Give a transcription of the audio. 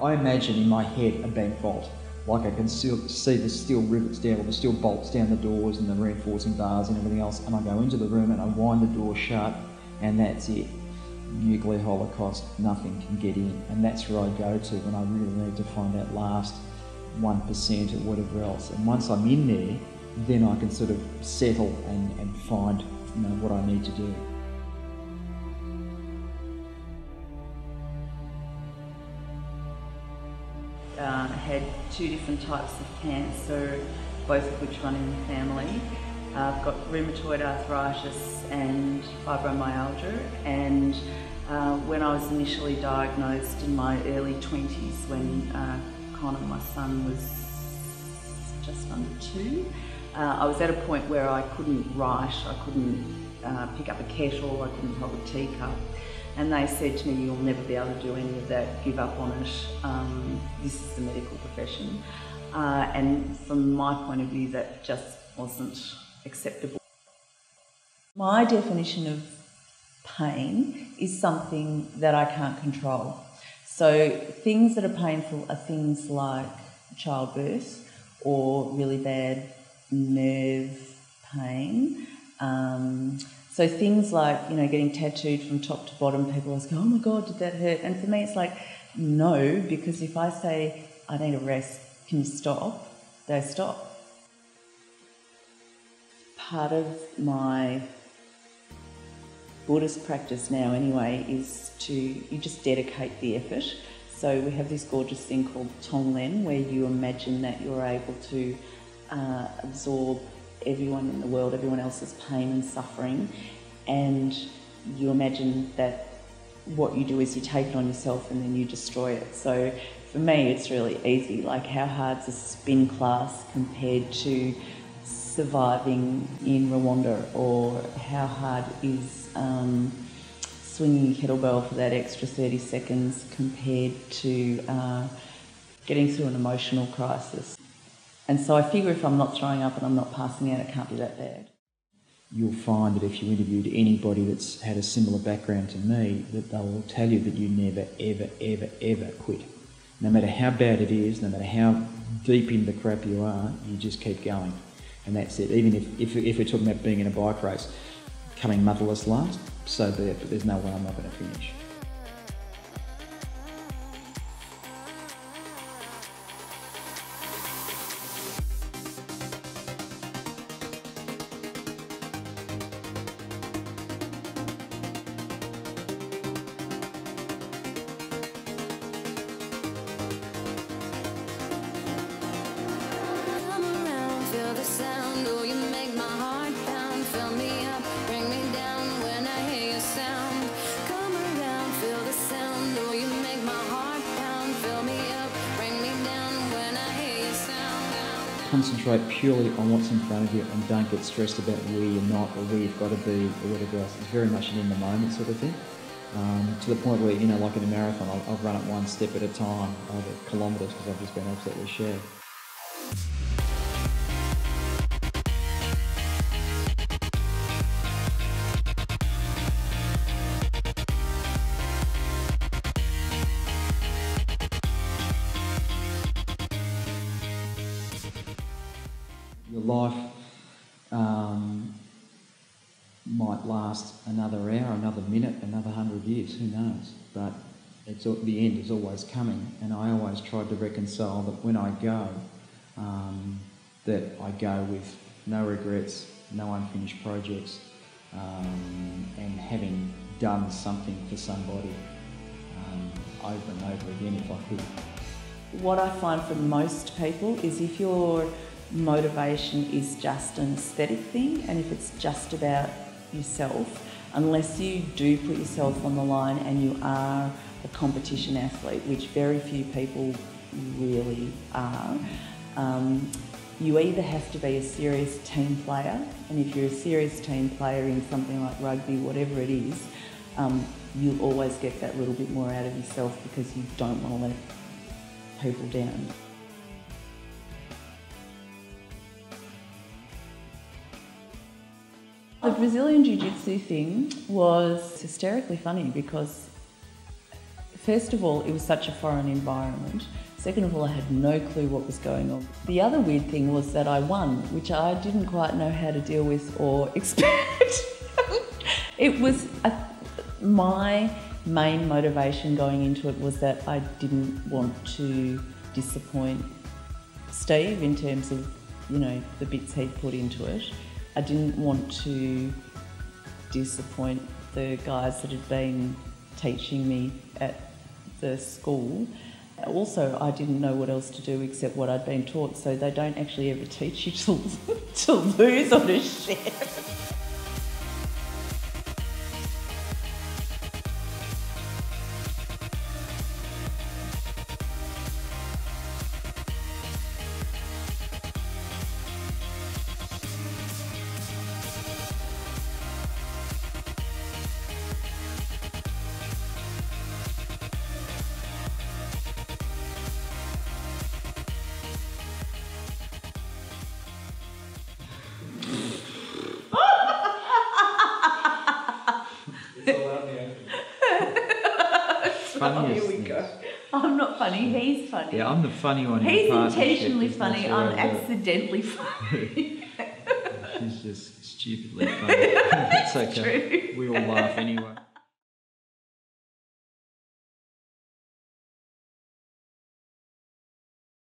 I imagine in my head a bank vault. Like I can still see the steel rivets down, or the steel bolts down the doors and the reinforcing bars and everything else, and I go into the room and I wind the door shut, and that's it. Nuclear holocaust, nothing can get in, and that's where I go to when I really need to find that last 1% or whatever else. And once I'm in there, then I can sort of settle and find, you know, what I need to do. I had 2 different types of cancer, both of which run in the family. I've got rheumatoid arthritis and fibromyalgia, and when I was initially diagnosed in my early 20s, when Connor, my son, was just under 2, I was at a point where I couldn't write, I couldn't pick up a kettle, I couldn't hold a teacup. And they said to me, you'll never be able to do any of that, give up on it, this is the medical profession. And from my point of view, that just wasn't acceptable. My definition of pain is something that I can't control. So things that are painful are things like childbirth or really bad nerve pain. So things like, you know, getting tattooed from top to bottom, people always go, oh my God, did that hurt? And for me, it's like, no, because if I say, I need a rest, can you stop? They stop. Part of my Buddhist practice now anyway is you just dedicate the effort. So we have this gorgeous thing called Tonglen, where you imagine that you're able to absorb everyone in the world, everyone else's pain and suffering, and you imagine that what you do is you take it on yourself and then you destroy it. So for me, it's really easy. Like, how hard's a spin class compared to surviving in Rwanda, or how hard is swinging a kettlebell for that extra 30 seconds compared to getting through an emotional crisis. And so I figure if I'm not throwing up and I'm not passing out, it can't be that bad. You'll find that if you interviewed anybody that's had a similar background to me, that they will tell you that you never, ever, ever, ever quit. No matter how bad it is, no matter how deep in the crap you are, you just keep going. And that's it. Even if we're talking about being in a bike race, coming motherless last, so be it, but there's no way I'm not going to finish. Concentrate purely on what's in front of you and don't get stressed about where you're not or where you've got to be or whatever else. It's very much an in the moment sort of thing. To the point where, you know, like in a marathon, I'll run it one step at a time over kilometres because I've just been absolutely shared. Your life might last another hour, another minute, another 100 years, who knows? But the end is always coming, and I always try to reconcile that when I go, that I go with no regrets, no unfinished projects, and having done something for somebody over and over again if I could. What I find for most people is if your motivation is just an aesthetic thing, and if it's just about yourself, unless you do put yourself on the line and you are a competition athlete, which very few people really are, you either have to be a serious team player, and if you're a serious team player in something like rugby, whatever it is, you'll always get that little bit more out of yourself because you don't want to let people down. The Brazilian Jiu-Jitsu thing was hysterically funny because first of all, it was such a foreign environment. Second of all, I had no clue what was going on. The other weird thing was that I won, which I didn't quite know how to deal with or expect. It was my main motivation going into it was that I didn't want to disappoint Steve in terms of, you know, the bits he'd put into it. I didn't want to disappoint the guys that had been teaching me at the school. Also, I didn't know what else to do except what I'd been taught, so they don't actually ever teach you to lose or to share. Funniest Here we go. I'm not funny, he's funny. Yeah, I'm the funny one. He's in intentionally partnership. funny, I'm accidentally funny. She's just stupidly funny. It's okay. True. We all laugh anyway.